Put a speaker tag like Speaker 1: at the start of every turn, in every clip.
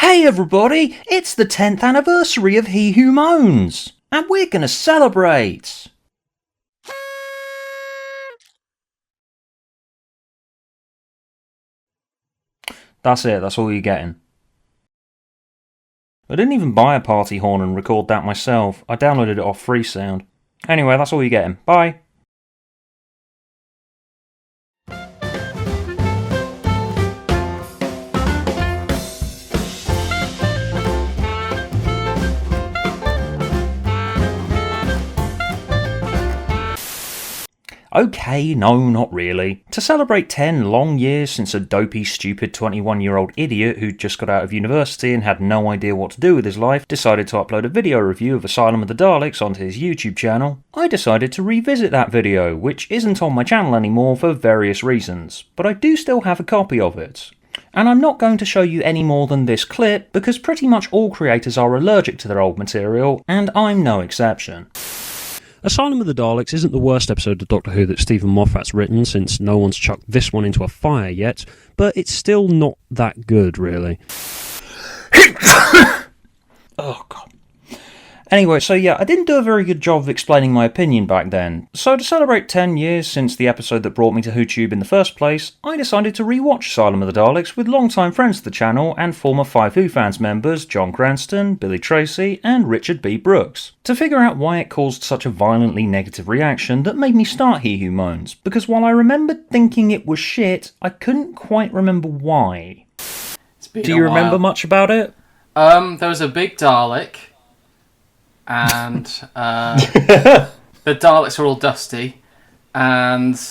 Speaker 1: Hey everybody, it's the 10th anniversary of He Who Moans, and we're gonna celebrate! That's it, that's all you're getting. I didn't even buy a party horn and record that myself, I downloaded it off Freesound. Anyway, that's all you're getting. Bye! Okay, no, not really. To celebrate 10 long years since a dopey, stupid 21-year-old idiot who'd just got out of university and had no idea what to do with his life decided to upload a video review of Asylum of the Daleks onto his YouTube channel, I decided to revisit that video, which isn't on my channel anymore for various reasons, but I do still have a copy of it. And I'm not going to show you any more than this clip, because pretty much all creators are allergic to their old material, and I'm no exception. Asylum of the Daleks isn't the worst episode of Doctor Who that Stephen Moffat's written, since no one's chucked this one into a fire yet, but it's still not that good, really. Oh, God. Anyway, so yeah, I didn't do a very good job of explaining my opinion back then, so to celebrate 10 years since the episode that brought me to WhoTube in the first place, I decided to rewatch Asylum of the Daleks with long-time friends of the channel and former FiveWhoFans members John Cranston, Billy Tracy and Richard B. Brooks, to figure out why it caused such a violently negative reaction that made me start He Who Moans, because while I remembered thinking it was shit, I couldn't quite remember why. Do you remember much about it?
Speaker 2: There was a big Dalek, and the Daleks are all dusty, and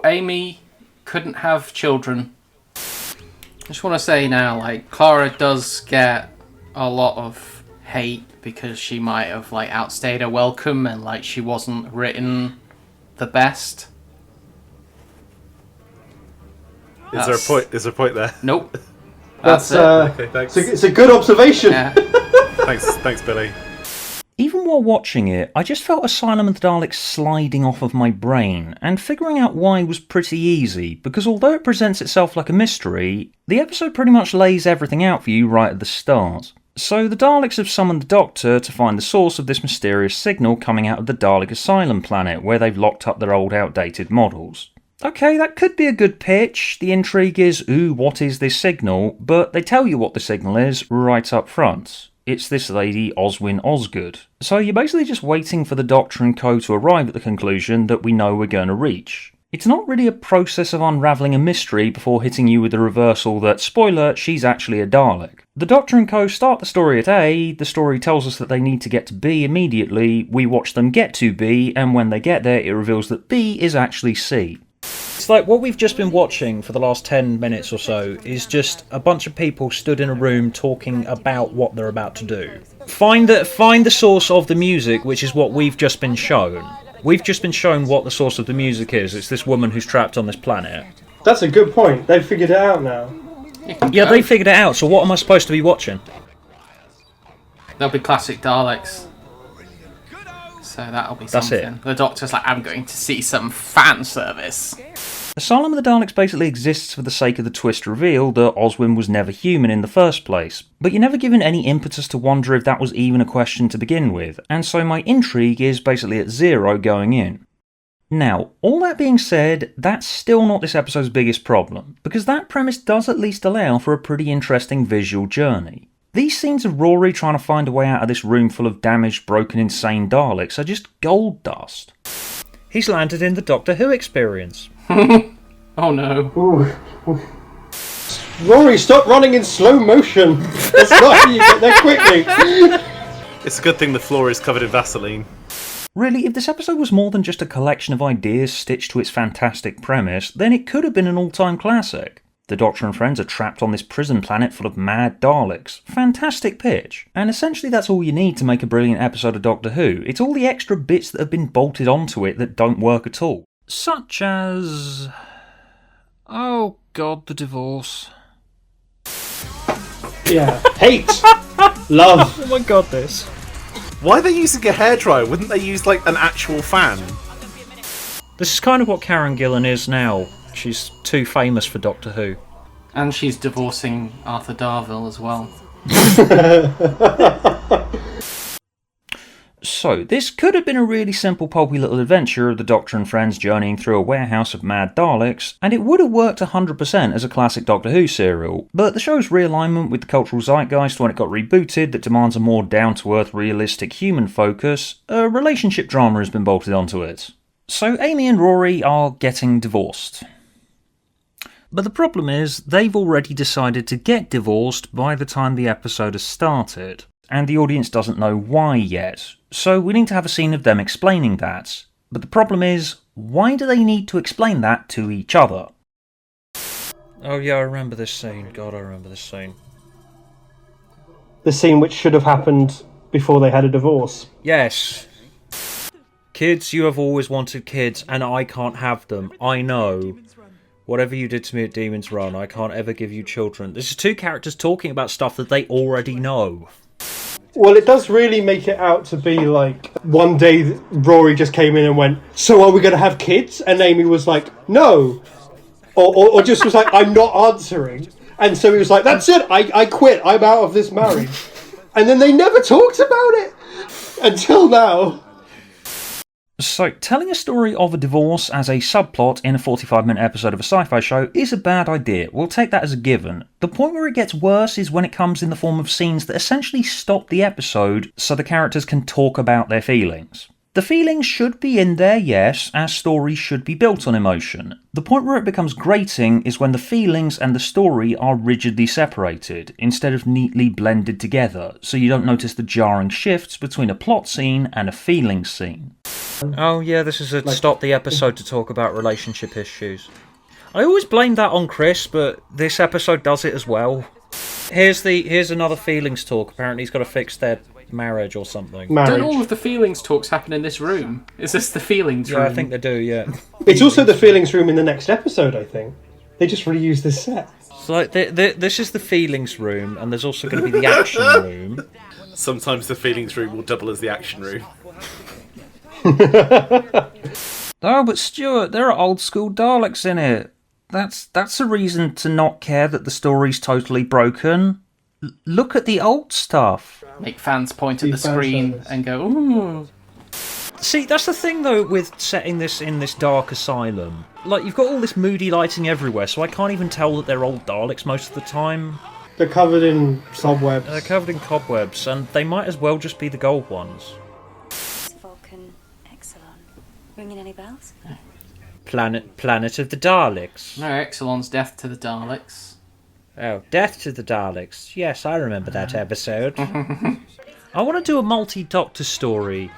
Speaker 2: Amy couldn't have children. I just want to say now, like, Clara does get a lot of hate because she might have like outstayed her welcome and like she wasn't written the best.
Speaker 3: Is there a point there?
Speaker 2: Nope.
Speaker 4: That's
Speaker 2: it.
Speaker 3: Okay, thanks.
Speaker 4: It's a good observation.
Speaker 2: Yeah.
Speaker 3: Thanks, Billy.
Speaker 1: Even while watching it, I just felt Asylum of the Daleks sliding off of my brain, and figuring out why was pretty easy, because although it presents itself like a mystery, the episode pretty much lays everything out for you right at the start. So the Daleks have summoned the Doctor to find the source of this mysterious signal coming out of the Dalek Asylum planet, where they've locked up their old outdated models. Okay, that could be a good pitch. The intrigue is, ooh, what is this signal? But they tell you what the signal is right up front. It's this lady, Oswin Osgood. So you're basically just waiting for the Doctor and co to arrive at the conclusion that we know we're going to reach. It's not really a process of unravelling a mystery before hitting you with the reversal that, spoiler, she's actually a Dalek. The Doctor and co start the story at A, the story tells us that they need to get to B immediately, we watch them get to B, and when they get there it reveals that B is actually C. It's like what we've just been watching for the last 10 minutes or so is just a bunch of people stood in a room talking about what they're about to do. Find the source of the music, which is what we've just been shown. We've just been shown what the source of the music is. It's this woman who's trapped on this planet.
Speaker 4: That's a good point. They've figured it out now.
Speaker 1: Yeah, they figured it out, so what am I supposed to be watching?
Speaker 2: There'll be classic Daleks. So that'll be something.
Speaker 1: That's it.
Speaker 2: The Doctor's like, I'm going to see some fan service.
Speaker 1: Asylum of the Daleks basically exists for the sake of the twist reveal that Oswin was never human in the first place, but you're never given any impetus to wonder if that was even a question to begin with, and so my intrigue is basically at 0 going in. Now, all that being said, that's still not this episode's biggest problem, because that premise does at least allow for a pretty interesting visual journey. These scenes of Rory trying to find a way out of this room full of damaged, broken, insane Daleks are just gold dust. He's landed in the Doctor Who experience.
Speaker 2: Oh no.
Speaker 4: Ooh. Rory, stop running in slow motion. That's not how you get there quickly.
Speaker 3: It's a good thing the floor is covered in Vaseline.
Speaker 1: Really, if this episode was more than just a collection of ideas stitched to its fantastic premise, then it could have been an all-time classic. The Doctor and friends are trapped on this prison planet full of mad Daleks. Fantastic pitch. And essentially that's all you need to make a brilliant episode of Doctor Who. It's all the extra bits that have been bolted onto it that don't work at all. Such as... oh god, the divorce.
Speaker 4: Yeah. Hate. Love.
Speaker 1: Oh my god, this.
Speaker 3: Why are they using a hairdryer? Wouldn't they use, like, an actual fan?
Speaker 1: This is kind of what Karen Gillan is now. She's too famous for Doctor Who.
Speaker 2: And she's divorcing Arthur Darvill as well.
Speaker 1: So, this could have been a really simple pulpy little adventure of the Doctor and friends journeying through a warehouse of mad Daleks, and it would have worked 100% as a classic Doctor Who serial, but the show's realignment with the cultural zeitgeist when it got rebooted that demands a more down-to-earth, realistic human focus, a relationship drama has been bolted onto it. So Amy and Rory are getting divorced. But the problem is, they've already decided to get divorced by the time the episode has started, and the audience doesn't know why yet, so we need to have a scene of them explaining that. But the problem is, why do they need to explain that to each other? Oh yeah, I remember this scene. God, I remember this scene.
Speaker 4: The scene which should have happened before they had a divorce.
Speaker 1: Yes. Kids, you have always wanted kids, and I can't have them. I know. Whatever you did to me at Demon's Run, I can't ever give you children. This is two characters talking about stuff that they already know.
Speaker 4: Well, it does really make it out to be like one day Rory just came in and went, "So are we going to have kids?" And Amy was like, "No," or just was like, "I'm not answering." And so he was like, "That's it. I quit. I'm out of this marriage." And then they never talked about it until now.
Speaker 1: So, telling a story of a divorce as a subplot in a 45-minute episode of a sci-fi show is a bad idea. We'll take that as a given. The point where it gets worse is when it comes in the form of scenes that essentially stop the episode so the characters can talk about their feelings. The feelings should be in there, yes, as stories should be built on emotion. The point where it becomes grating is when the feelings and the story are rigidly separated, instead of neatly blended together, so you don't notice the jarring shifts between a plot scene and a feelings scene. Oh yeah, this is a stop the episode to talk about relationship issues. I always blame that on Chris, but this episode does it as well. Here's another feelings talk. Apparently he's got to fix their marriage or something.
Speaker 2: Don't all of the feelings talks happen in this room? Is this the feelings room?
Speaker 1: Yeah, I think they do, yeah.
Speaker 4: It's also the feelings room in the next episode, I think. They just reused this set.
Speaker 1: So like, this is the feelings room, and there's also going to be the action room.
Speaker 3: Sometimes the feelings room will double as the action room.
Speaker 1: Oh, but Stuart, there are old school Daleks in it. That's a reason to not care that the story's totally broken. Look at the old stuff.
Speaker 2: Make fans point at the screen and go, ooh.
Speaker 1: See, that's the thing though with setting this in this dark asylum. Like, you've got all this moody lighting everywhere, so I can't even tell that they're old Daleks most of the time.
Speaker 4: They're covered in cobwebs.
Speaker 1: They're covered in cobwebs, and they might as well just be the gold ones.
Speaker 5: Ringing any bells?
Speaker 1: Planet of the Daleks.
Speaker 2: No, Exelon's death to the Daleks.
Speaker 1: Oh, Death to the Daleks. Yes, I remember that episode. I want to do a multi-Doctor story,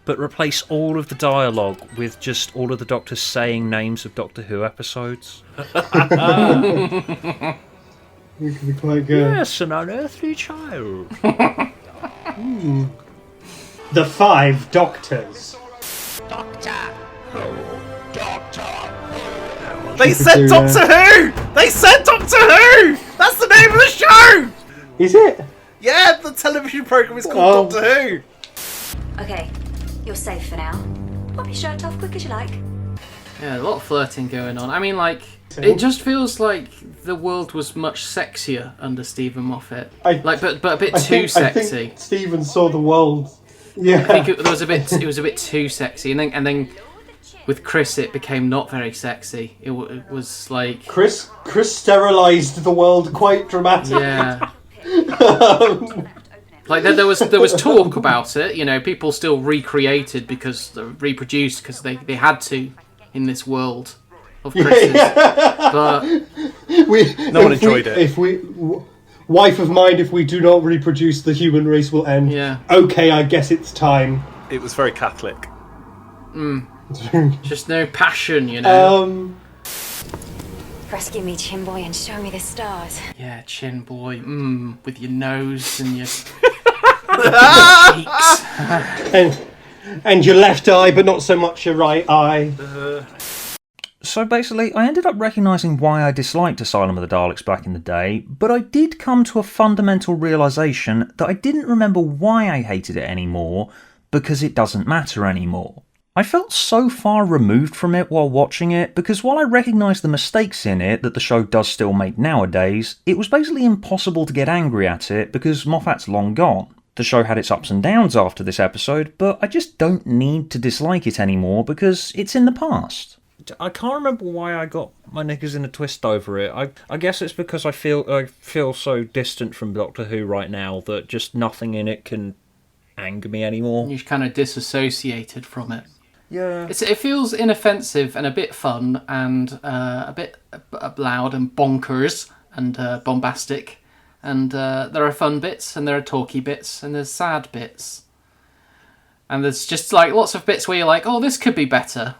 Speaker 1: but replace all of the dialogue with just all of the Doctors saying names of Doctor Who episodes.
Speaker 4: It could be quite good.
Speaker 1: Yes, an unearthly child.
Speaker 4: The Five Doctors.
Speaker 3: They said Doctor Who! They said Doctor Who! That's the name of the show!
Speaker 4: Is it?
Speaker 3: Yeah, the television programme is called Doctor Who.
Speaker 5: Okay, you're safe for now. Pop your shirt off quick as you like.
Speaker 2: Yeah, a lot of flirting going on. I mean, like, it just feels like the world was much sexier under Stephen Moffat. But a bit too sexy.
Speaker 4: I think Stephen saw the world. Yeah.
Speaker 2: I think it was a bit too sexy, and then with Chris it became not very sexy. It was like
Speaker 4: Chris sterilised the world quite dramatically.
Speaker 2: Yeah. Like there was talk about it. You know, people still reproduced because they had to in this world of Chris's. But
Speaker 3: no one enjoyed it.
Speaker 4: Wife of mine, if we do not reproduce, the human race will end.
Speaker 2: Yeah.
Speaker 4: Okay, I guess it's time.
Speaker 3: It was very Catholic.
Speaker 2: Just no passion, you know.
Speaker 5: Rescue me, Chin Boy, and show me the stars.
Speaker 2: Yeah, Chin Boy. With your nose and your cheeks.
Speaker 4: and your left eye, but not so much your right eye.
Speaker 1: So basically, I ended up recognising why I disliked Asylum of the Daleks back in the day, but I did come to a fundamental realisation that I didn't remember why I hated it anymore, because it doesn't matter anymore. I felt so far removed from it while watching it, because while I recognise the mistakes in it that the show does still make nowadays, it was basically impossible to get angry at it because Moffat's long gone. The show had its ups and downs after this episode, but I just don't need to dislike it anymore because it's in the past. I can't remember why I got my knickers in a twist over it. I guess it's because I feel so distant from Doctor Who right now that just nothing in it can anger me anymore.
Speaker 2: You're kind of disassociated from it.
Speaker 1: Yeah.
Speaker 2: It feels inoffensive and a bit fun and a bit loud and bonkers and bombastic. And there are fun bits and there are talky bits and there's sad bits. And there's just like lots of bits where you're like, oh, this could be better.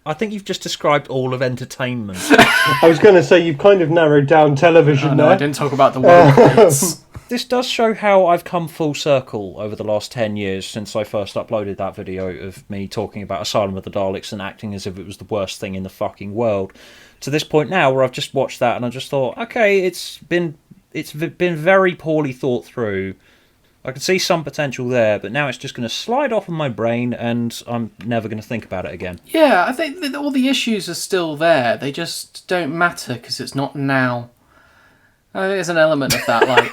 Speaker 1: I think you've just described all of entertainment.
Speaker 4: I was going to say, you've kind of narrowed down television
Speaker 2: No,
Speaker 4: there.
Speaker 2: I didn't talk about the world bits.
Speaker 1: This does show how I've come full circle over the last 10 years since I first uploaded that video of me talking about Asylum of the Daleks and acting as if it was the worst thing in the fucking world. To this point now where I've just watched that and I just thought, okay, it's been very poorly thought through. I can see some potential there, but now it's just going to slide off of my brain and I'm never going to think about it again.
Speaker 2: Yeah, I think that all the issues are still there. They just don't matter because it's not now. I think there's an element of that, like...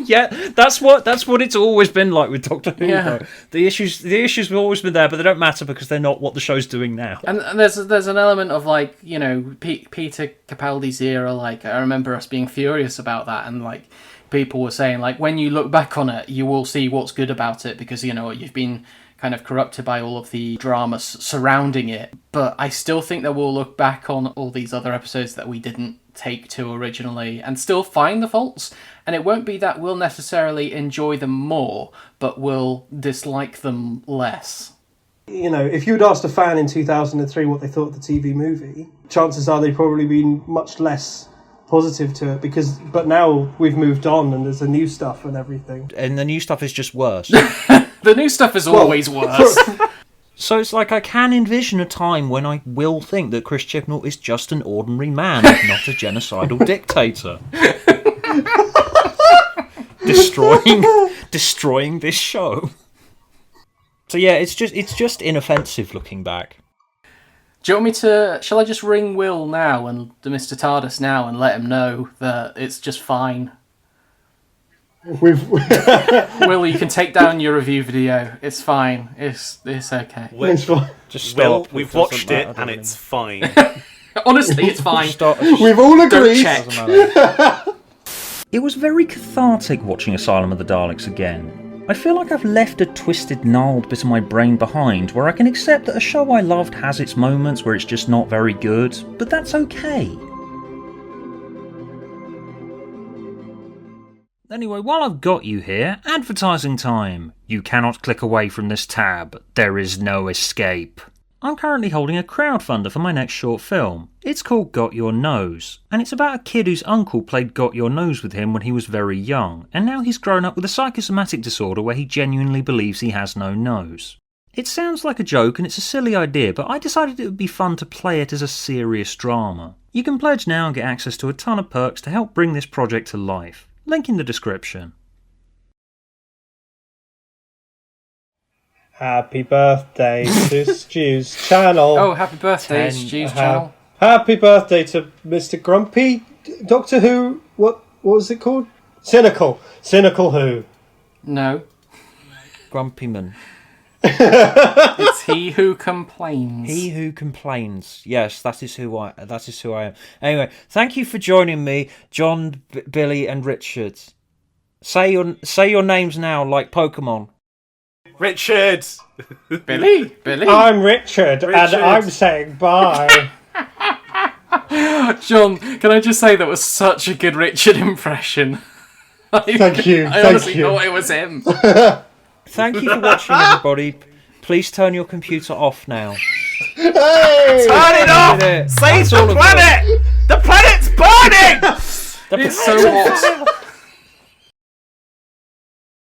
Speaker 1: Yeah, that's what it's always been like with Doctor Who.
Speaker 2: Yeah.
Speaker 1: Though. The issues have always been there, but they don't matter because they're not what the show's doing now.
Speaker 2: And there's an element of like, you know, Peter Capaldi's era. Like I remember us being furious about that, and like people were saying like when you look back on it, you will see what's good about it because you know you've been kind of corrupted by all of the drama surrounding it. But I still think that we'll look back on all these other episodes that we didn't take to originally and still find the faults, and it won't be that we'll necessarily enjoy them more, but we'll dislike them less.
Speaker 4: You know, if you'd asked a fan in 2003 what they thought of the TV movie, chances are they'd probably been much less positive to it but now we've moved on and there's the new stuff and everything.
Speaker 1: And the new stuff is just worse.
Speaker 2: The new stuff is always worse.
Speaker 1: So it's like I can envision a time when I will think that Chris Chibnall is just an ordinary man, not a genocidal dictator. destroying this show. So yeah, it's just inoffensive looking back.
Speaker 2: Do you want me to... Shall I just ring Will now and Mr. TARDIS now and let him know that it's just fine? Will, you can take down your review video. It's fine. It's okay.
Speaker 4: It's fine.
Speaker 1: Just stop.
Speaker 3: We've watched it and it's fine.
Speaker 2: Honestly, it's fine.
Speaker 4: We've all agreed.
Speaker 2: Don't check.
Speaker 1: It was very cathartic watching Asylum of the Daleks again. I feel like I've left a twisted, gnarled bit of my brain behind where I can accept that a show I loved has its moments where it's just not very good, but that's okay. Anyway, while I've got you here, advertising time. You cannot click away from this tab. There is no escape. I'm currently holding a crowdfunder for my next short film. It's called Got Your Nose, and it's about a kid whose uncle played Got Your Nose with him when he was very young, and now he's grown up with a psychosomatic disorder where he genuinely believes he has no nose. It sounds like a joke and it's a silly idea, but I decided it would be fun to play it as a serious drama. You can pledge now and get access to a ton of perks to help bring this project to life. Link in the description.
Speaker 4: Happy birthday to Stu's channel.
Speaker 2: Oh, happy birthday, Stu's channel.
Speaker 4: Happy birthday to Mr. Grumpy Doctor Who. What was it called? Cynical Who.
Speaker 2: No.
Speaker 1: Grumpyman.
Speaker 2: It's He Who Complains.
Speaker 1: He Who Complains. Yes, that is who I am. Anyway, thank you for joining me, John, Billy, and Richard. Say your names now, like Pokemon.
Speaker 3: Richard!
Speaker 2: Billy?
Speaker 4: I'm Richard, and I'm saying bye.
Speaker 2: John, can I just say that was such a good Richard impression?
Speaker 4: Thank you.
Speaker 2: I honestly thought it was him.
Speaker 1: Thank you for watching, everybody. Please turn your computer off now.
Speaker 4: Hey!
Speaker 3: Turn it off! Save the planet! The planet's burning!
Speaker 2: It's so hot.